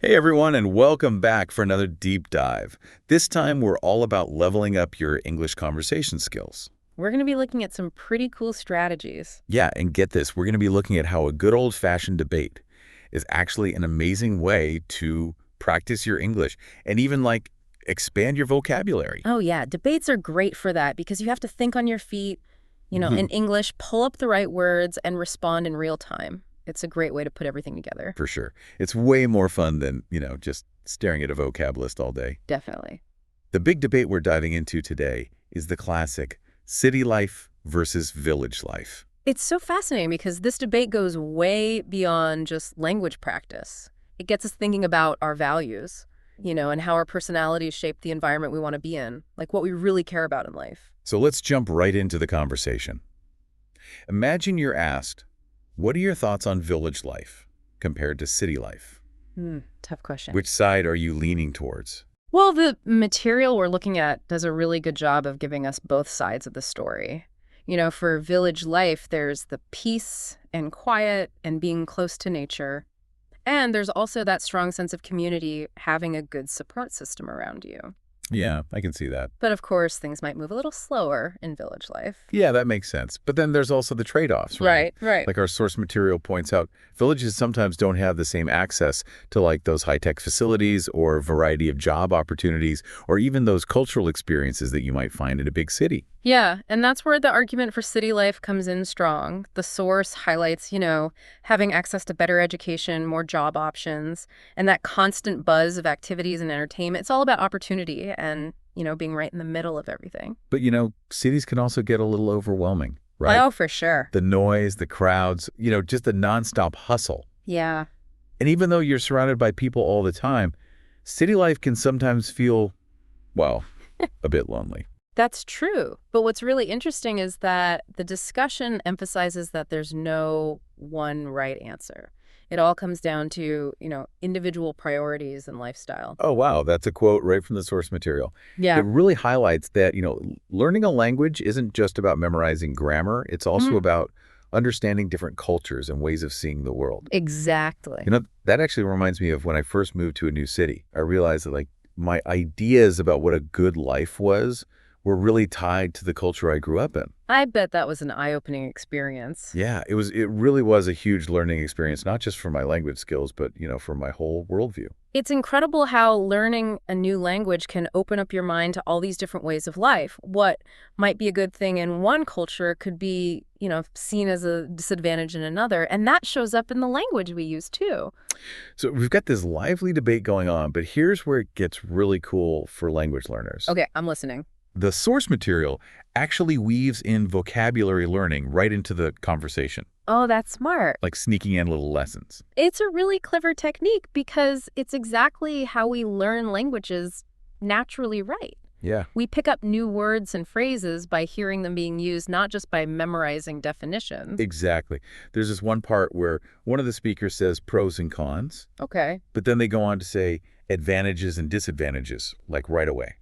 Hey everyone, and welcome back for another deep dive. This time we're all about leveling up your English conversation skills. We're going to be looking at some pretty cool strategies. Yeah, and get this, we're going to be looking at how a good old-fashioned debate is actually an amazing way to practice your English and even expand your vocabulary. Oh, yeah, debates are great for that because you have to think on your feet, in English, pull up the right words and respond in real time. It's a great way to put everything together. For sure. It's way more fun than, just staring at a vocab list all day. Definitely. The big debate we're diving into today is the classic city life versus village life. It's so fascinating because this debate goes way beyond just language practice. It gets us thinking about our values, and how our personalities shape the environment we want to be in, like what we really care about in life. So let's jump right into the conversation. Imagine you're asked, what are your thoughts on village life compared to city life? Tough question. Which side are you leaning towards? Well, the material we're looking at does a really good job of giving us both sides of the story. For village life, there's the peace and quiet and being close to nature. And there's also that strong sense of community, having a good support system around you. Yeah, I can see that. But of course, things might move a little slower in village life. Yeah, that makes sense. But then there's also the trade-offs, right? Right. Like our source material points out, villages sometimes don't have the same access to those high-tech facilities or variety of job opportunities or even those cultural experiences that you might find in a big city. Yeah, and that's where the argument for city life comes in strong. The source highlights, having access to better education, more job options, and that constant buzz of activities and entertainment. It's all about opportunity and, being right in the middle of everything. But, cities can also get a little overwhelming, right? Oh, for sure. The noise, the crowds, just the nonstop hustle. Yeah. And even though you're surrounded by people all the time, city life can sometimes feel, well, a bit lonely. That's true. But what's really interesting is that the discussion emphasizes that there's no one right answer. It all comes down to, individual priorities and lifestyle. Oh, wow. That's a quote right from the source material. Yeah. It really highlights that, learning a language isn't just about memorizing grammar. It's also about understanding different cultures and ways of seeing the world. Exactly. That actually reminds me of when I first moved to a new city. I realized that, my ideas about what a good life was were really tied to the culture I grew up in. I bet that was an eye-opening experience. Yeah, it really was a huge learning experience, not just for my language skills, but, for my whole worldview. It's incredible how learning a new language can open up your mind to all these different ways of life. What might be a good thing in one culture could be, seen as a disadvantage in another. And that shows up in the language we use, too. So we've got this lively debate going on, but here's where it gets really cool for language learners. Okay, I'm listening. The source material actually weaves in vocabulary learning right into the conversation. Oh, that's smart. Like sneaking in little lessons. It's a really clever technique because it's exactly how we learn languages naturally, right? Yeah. We pick up new words and phrases by hearing them being used, not just by memorizing definitions. Exactly. There's this one part where one of the speakers says pros and cons, Okay. but then they go on to say advantages and disadvantages, right away.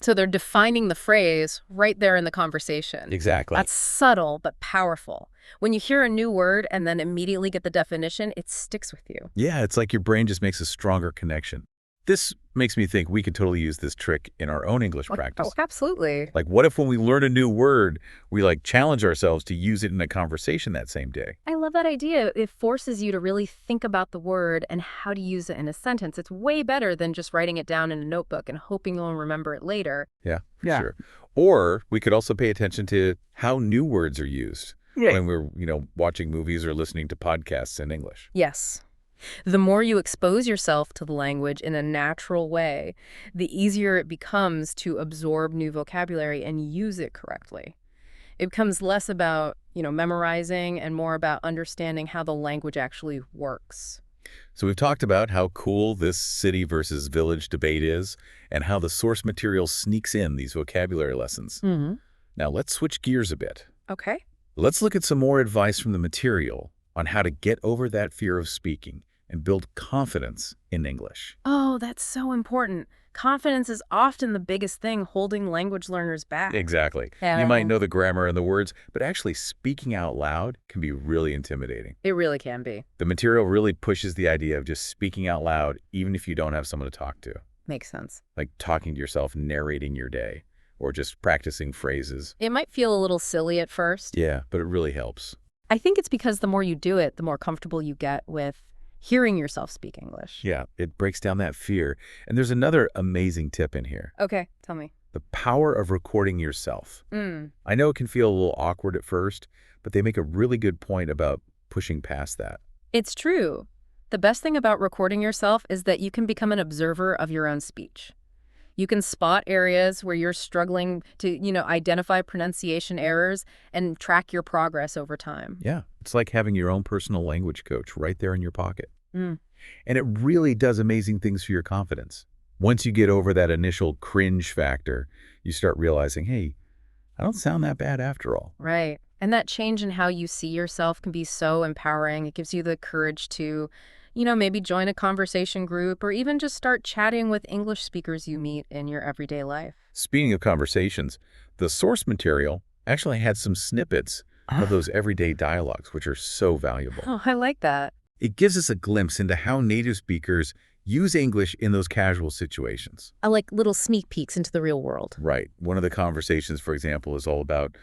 So they're defining the phrase right there in the conversation. Exactly. That's subtle but powerful. When you hear a new word and then immediately get the definition, it sticks with you. Yeah, it's like your brain just makes a stronger connection. This makes me think we could totally use this trick in our own English practice. Oh, absolutely. What if when we learn a new word, we challenge ourselves to use it in a conversation that same day? I love that idea. It forces you to really think about the word and how to use it in a sentence. It's way better than just writing it down in a notebook and hoping you'll remember it later. Yeah, for sure. Or we could also pay attention to how new words are used when we're, watching movies or listening to podcasts in English. Yes. The more you expose yourself to the language in a natural way, the easier it becomes to absorb new vocabulary and use it correctly. It becomes less about, memorizing and more about understanding how the language actually works. So we've talked about how cool this city versus village debate is and how the source material sneaks in these vocabulary lessons. Now let's switch gears a bit. Okay. Let's look at some more advice from the material on how to get over that fear of speaking and build confidence in English. Oh, that's so important. Confidence is often the biggest thing holding language learners back. Exactly. You might Yeah. know the grammar and the words, but actually speaking out loud can be really intimidating. It really can be. The material really pushes the idea of just speaking out loud, even if you don't have someone to talk to, Makes sense. like talking to yourself, narrating your day, or just practicing phrases. It might feel a little silly at first. Yeah, but it really helps. I think it's because the more you do it, the more comfortable you get with hearing yourself speak English. Yeah, it breaks down that fear. And there's another amazing tip in here. Okay, tell me. The power of recording yourself. I know it can feel a little awkward at first, but they make a really good point about pushing past that. It's true. The best thing about recording yourself is that you can become an observer of your own speech. You can spot areas where you're struggling to, identify pronunciation errors and track your progress over time. Yeah, it's like having your own personal language coach right there in your pocket. Mm, And it really does amazing things for your confidence. Once you get over that initial cringe factor, you start realizing, hey, I don't sound that bad after all. right. And that change in how you see yourself can be so empowering. It gives you the courage to, maybe join a conversation group or even just start chatting with English speakers you meet in your everyday life. Speaking of conversations, the source material actually had some snippets of those everyday dialogues, which are so valuable. Oh, I like that. It gives us a glimpse into how native speakers use English in those casual situations. I like little sneak peeks into the real world. Right. One of the conversations, for example, is all about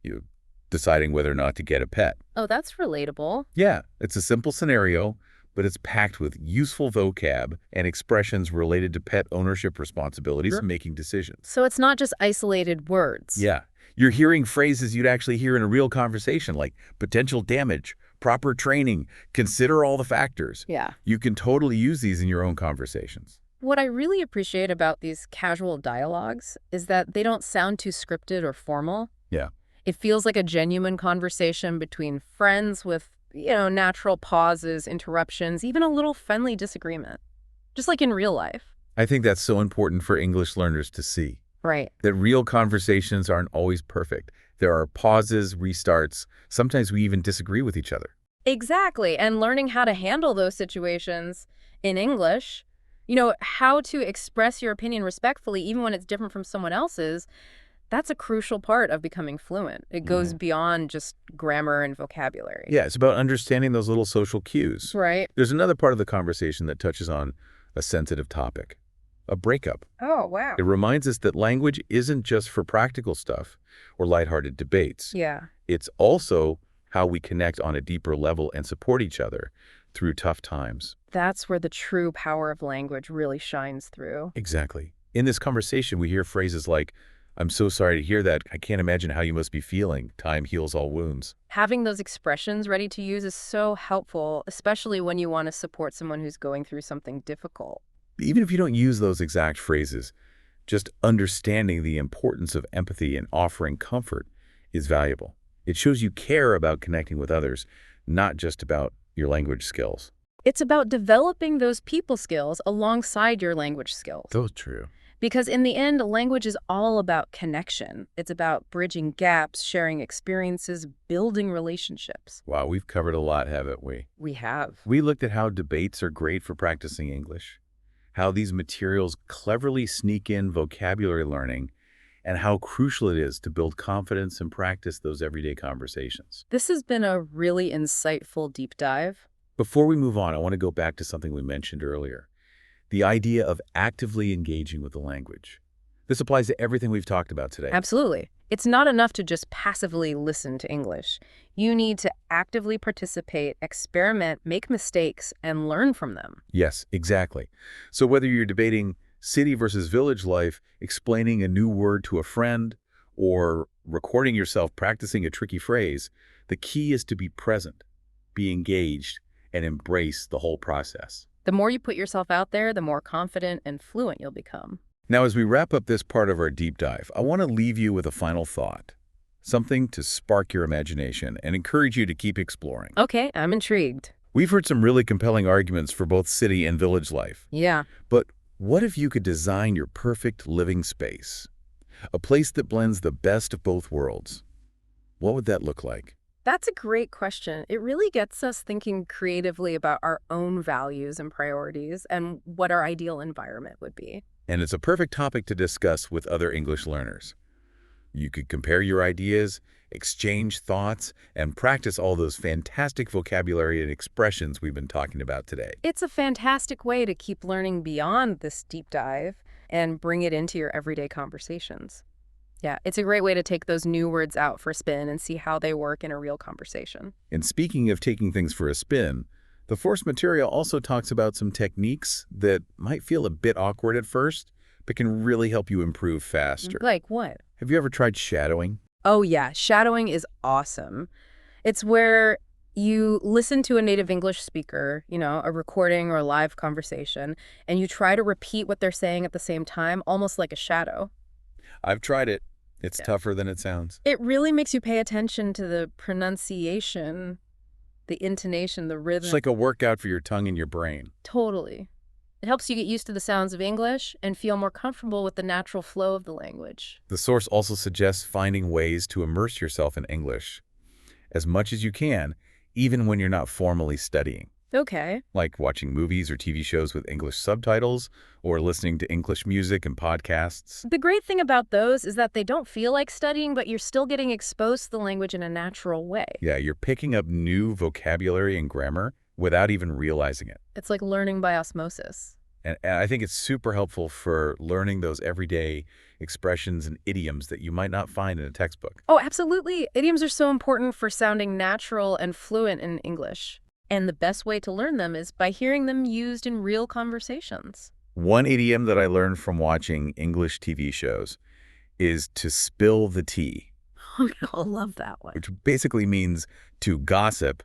you deciding whether or not to get a pet. Oh, that's relatable. Yeah, it's a simple scenario, but it's packed with useful vocab and expressions related to pet ownership responsibilities and making decisions. So it's not just isolated words. Yeah, you're hearing phrases you'd actually hear in a real conversation, like potential damage, proper training, consider all the factors. Yeah. You can totally use these in your own conversations. What I really appreciate about these casual dialogues is that they don't sound too scripted or formal. Yeah. It feels like a genuine conversation between friends with, natural pauses, interruptions, even a little friendly disagreement. Just like in real life. I think that's so important for English learners to see, Right. that real conversations aren't always perfect. There are pauses, restarts. Sometimes we even disagree with each other. Exactly. And learning how to handle those situations in English, how to express your opinion respectfully, even when it's different from someone else's, that's a crucial part of becoming fluent. It goes beyond just grammar and vocabulary. Yeah, it's about understanding those little social cues. Right. There's another part of the conversation that touches on a sensitive topic, a breakup. Oh, wow. It reminds us that language isn't just for practical stuff or lighthearted debates. Yeah. It's also how we connect on a deeper level and support each other through tough times. That's where the true power of language really shines through. Exactly. In this conversation, we hear phrases like, I'm so sorry to hear that. I can't imagine how you must be feeling. Time heals all wounds. Having those expressions ready to use is so helpful, especially when you want to support someone who's going through something difficult. Even if you don't use those exact phrases, just understanding the importance of empathy and offering comfort is valuable. It shows you care about connecting with others, not just about your language skills. It's about developing those people skills alongside your language skills. So true. Because in the end, language is all about connection. It's about bridging gaps, sharing experiences, building relationships. Wow, we've covered a lot, haven't we? We have. We looked at how debates are great for practicing English, how these materials cleverly sneak in vocabulary learning, and how crucial it is to build confidence and practice those everyday conversations. This has been a really insightful deep dive. Before we move on, I want to go back to something we mentioned earlier, the idea of actively engaging with the language. This applies to everything we've talked about today. Absolutely. It's not enough to just passively listen to English. You need to actively participate, experiment, make mistakes, and learn from them. Yes, exactly. So whether you're debating city versus village life, explaining a new word to a friend, or recording yourself practicing a tricky phrase, the key is to be present, be engaged, and embrace the whole process. The more you put yourself out there, the more confident and fluent you'll become. Now, as we wrap up this part of our deep dive, I want to leave you with a final thought, something to spark your imagination and encourage you to keep exploring. Okay, I'm intrigued. We've heard some really compelling arguments for both city and village life. Yeah. But what if you could design your perfect living space? A place that blends the best of both worlds. What would that look like? That's a great question. It really gets us thinking creatively about our own values and priorities and what our ideal environment would be. And it's a perfect topic to discuss with other English learners. You could compare your ideas, exchange thoughts, and practice all those fantastic vocabulary and expressions we've been talking about today. It's a fantastic way to keep learning beyond this deep dive and bring it into your everyday conversations. Yeah, it's a great way to take those new words out for a spin and see how they work in a real conversation. And speaking of taking things for a spin, the Force material also talks about some techniques that might feel a bit awkward at first, but can really help you improve faster. Like what? Have you ever tried shadowing? Oh, yeah. Shadowing is awesome. It's where you listen to a native English speaker, a recording or a live conversation, and you try to repeat what they're saying at the same time, almost like a shadow. I've tried it. It's Yeah. tougher than it sounds. It really makes you pay attention to the pronunciation, the intonation, the rhythm. It's like a workout for your tongue and your brain. Totally. It helps you get used to the sounds of English and feel more comfortable with the natural flow of the language. The source also suggests finding ways to immerse yourself in English as much as you can, even when you're not formally studying, Okay. like watching movies or TV shows with English subtitles or listening to English music and podcasts. The great thing about those is that they don't feel like studying, but you're still getting exposed to the language in a natural way. Yeah, you're picking up new vocabulary and grammar without even realizing it. It's like learning by osmosis. And I think it's super helpful for learning those everyday expressions and idioms that you might not find in a textbook. Oh, absolutely. Idioms are so important for sounding natural and fluent in English. And the best way to learn them is by hearing them used in real conversations. One idiom that I learned from watching English TV shows is to spill the tea, I love that one. which basically means to gossip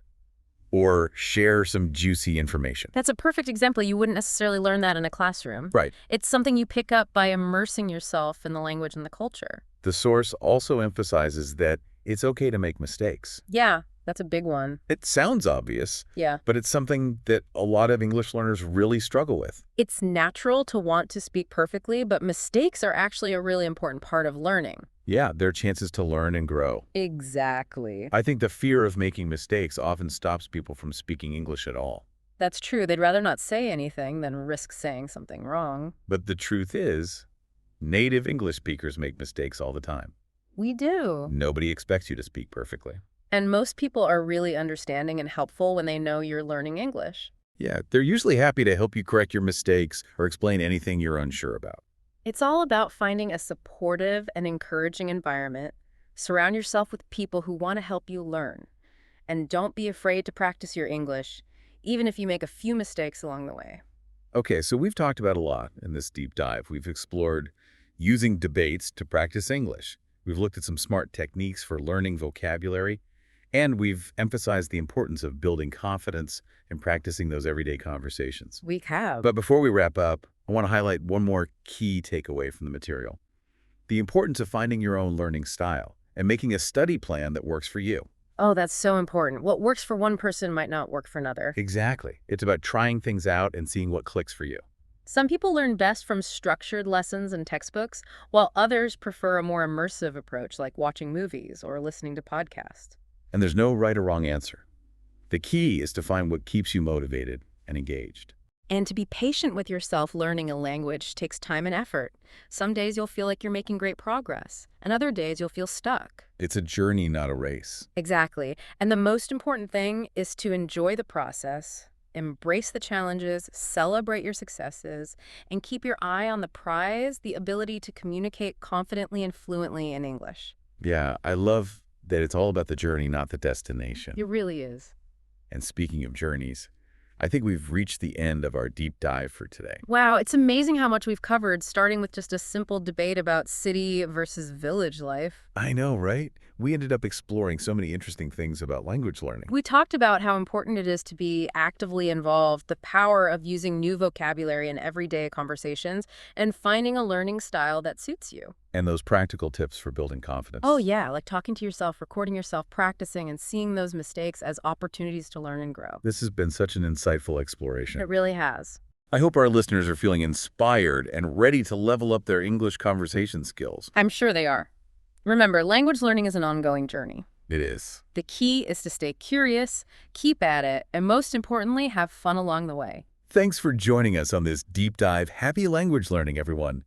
or share some juicy information. That's a perfect example. You wouldn't necessarily learn that in a classroom. Right. It's something you pick up by immersing yourself in the language and the culture. The source also emphasizes that it's okay to make mistakes. Yeah, that's a big one. It sounds obvious, Yeah. but it's something that a lot of English learners really struggle with. It's natural to want to speak perfectly, but mistakes are actually a really important part of learning. Yeah, there are chances to learn and grow. Exactly. I think the fear of making mistakes often stops people from speaking English at all. That's true. They'd rather not say anything than risk saying something wrong. But the truth is, native English speakers make mistakes all the time. We do. Nobody expects you to speak perfectly. And most people are really understanding and helpful when they know you're learning English. Yeah, they're usually happy to help you correct your mistakes or explain anything you're unsure about. It's all about finding a supportive and encouraging environment. Surround yourself with people who want to help you learn. And don't be afraid to practice your English, even if you make a few mistakes along the way. Okay, so we've talked about a lot in this deep dive. We've explored using debates to practice English. We've looked at some smart techniques for learning vocabulary, and we've emphasized the importance of building confidence and practicing those everyday conversations. We have. But before we wrap up, I want to highlight one more key takeaway from the material: the importance of finding your own learning style and making a study plan that works for you. Oh, that's so important. What works for one person might not work for another. Exactly. It's about trying things out and seeing what clicks for you. Some people learn best from structured lessons and textbooks, while others prefer a more immersive approach like watching movies or listening to podcasts. And there's no right or wrong answer. The key is to find what keeps you motivated and engaged. And to be patient with yourself learning a language takes time and effort. Some days you'll feel like you're making great progress, and other days you'll feel stuck. It's a journey, not a race. Exactly. And the most important thing is to enjoy the process, embrace the challenges, celebrate your successes, and keep your eye on the prize, the ability to communicate confidently and fluently in English. Yeah, I love that it's all about the journey, not the destination. It really is. And speaking of journeys, I think we've reached the end of our deep dive for today. Wow, it's amazing how much we've covered, starting with just a simple debate about city versus village life. I know, right? We ended up exploring so many interesting things about language learning. We talked about how important it is to be actively involved, the power of using new vocabulary in everyday conversations, and finding a learning style that suits you. And those practical tips for building confidence. Oh yeah, like talking to yourself, recording yourself, practicing, and seeing those mistakes as opportunities to learn and grow. This has been such an insightful exploration. It really has. I hope our listeners are feeling inspired and ready to level up their English conversation skills. I'm sure they are. Remember, language learning is an ongoing journey. It is. The key is to stay curious, keep at it, and most importantly, have fun along the way. Thanks for joining us on this deep dive. Happy language learning, everyone.